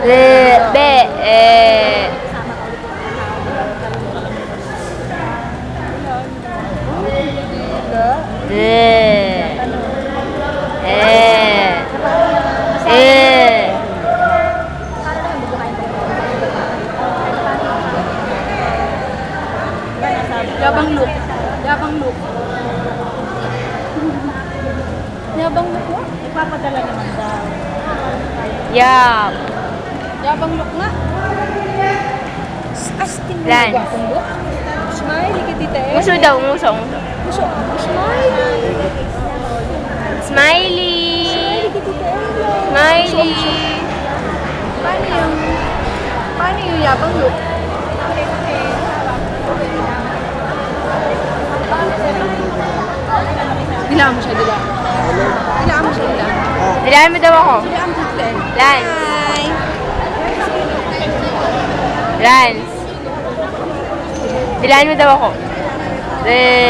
Be. Yabang look. Yabang look. Yabang look mo? Ipapadala naman daw. Yap. Yabang look nga. Astin mo Lance. na gwapong look. Smile, ikitita eh. Nguso daw, nguso. Gusto. Smile. Smiley. Ikitita eh. Smiley. Paano yung yabang look? Dilaan mo siya, dilaan. Dilaan mo siya, dilaan. Dilaan mo daw ako. Dilaan mo siya. Lance. Hi! Lance. Dilaan mo daw ako. Be.